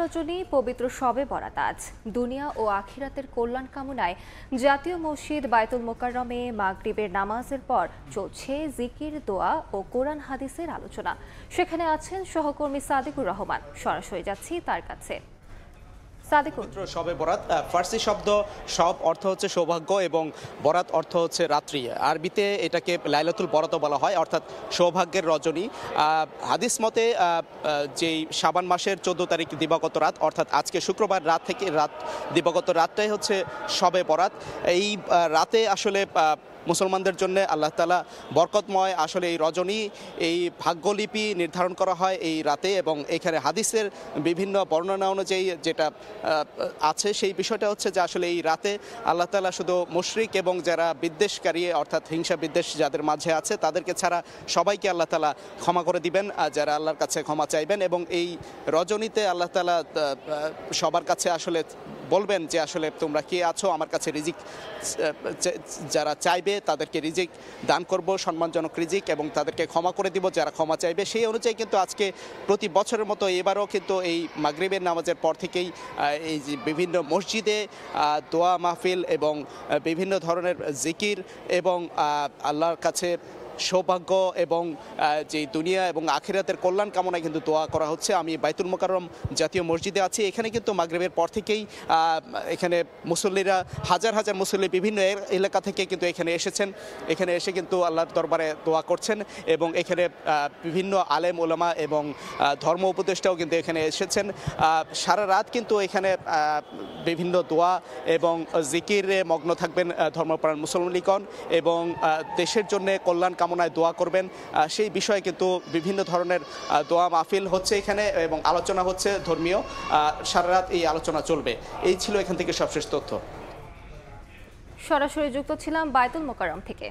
রজনী পবিত্র শবে বরাত আজ দুনিয়া ও আখিরাতের কল্যাণ কামনায় জাতীয় মসজিদ বায়তুল মোকাররমে মাগরিবের নামাজের পর চলছে জিকির, দোয়া ও কোরআন হাদিসের আলোচনা। সেখানে আছেন সহকর্মী সাদিকুর রহমান। সরাসরি যাচ্ছি তার কাছে। পবিত্র শবে বরাত ফার্সি শব্দ সব অর্থ হচ্ছে সৌভাগ্য এবং বরাত অর্থ হচ্ছে রাত্রি। আরবিতে এটাকে লাইলাতুল বরাতও বলা হয়, অর্থাৎ সৌভাগ্যের রজনী। হাদিস মতে যেই শাবান মাসের 14 তারিখ দিবাগত রাত, অর্থাৎ আজকে শুক্রবার রাত থেকে দিবাগত রাতটাই হচ্ছে শবে বরাত। এই রাতে আসলে মুসলমানদের জন্য আল্লাহ তাআলা বরকতময় আসলে এই রজনী, এই ভাগ্যলিপি নির্ধারণ করা হয় এই রাতে। এবং এখানে হাদিসের বিভিন্ন বর্ণনা অনুযায়ী যেটা আছে সেই বিষয়টা হচ্ছে যে আসলে এই রাতে আল্লাহ তাআলা শুধু মুশরিক এবং যারা বিদ্বেষকারী অর্থাৎ হিংসা বিদ্বেষ যাদের মাঝে আছে তাদেরকে ছাড়া সবাইকে আল্লাহ তাআলা ক্ষমা করে দিবেন, যারা আল্লাহর কাছে ক্ষমা চাইবেন। এবং এই রজনীতে আল্লাহ তাআলা সবার কাছে আসলে বলবেন যে আসলে তোমরা কে আছো, আমার কাছে রিজিক যারা চাইবে তাদেরকে রিজিক দান করব, সম্মানজনক রিজিক, এবং তাদেরকে ক্ষমা করে দিব যারা ক্ষমা চাইবে। সেই অনুযায়ী কিন্তু আজকে প্রতি বছরের মতো এবারও কিন্তু এই মাগরিবের নামাজের পর থেকেই এই যে বিভিন্ন মসজিদে দোয়া মাহফিল এবং বিভিন্ন ধরনের জিকির এবং আল্লাহর কাছে সৌভাগ্য এবং যে দুনিয়া এবং আখিরাতের কল্যাণ কামনায় কিন্তু দোয়া করা হচ্ছে। আমি বায়তুল মোকাররম জাতীয় মসজিদে আছি। এখানে কিন্তু মাগরিবের পর থেকেই এখানে মুসল্লিরা হাজার হাজার মুসল্লি বিভিন্ন এলাকা থেকে কিন্তু এখানে এসেছেন। এখানে এসে কিন্তু আল্লাহর দরবারে দোয়া করছেন এবং এখানে বিভিন্ন আলেম ওলামা এবং ধর্ম উপদেষ্টাও কিন্তু এখানে এসেছেন। সারা রাত কিন্তু এখানে বিভিন্ন দোয়া এবং জিকিরে মগ্ন থাকবেন ধর্মপ্রাণ মুসলমানগণ এবং দেশের জন্য কল্যাণ কামনায় দোয়া করবেন। সেই বিষয়ে কিন্তু বিভিন্ন ধরনের দোয়া মাহফিল হচ্ছে এখানে এবং আলোচনা হচ্ছে ধর্মীয়। সারা রাত এই আলোচনা চলবে। এই ছিল এখান থেকে সবশেষ তথ্য। সরাসরি যুক্ত ছিলাম বায়তুল মোকাররম থেকে।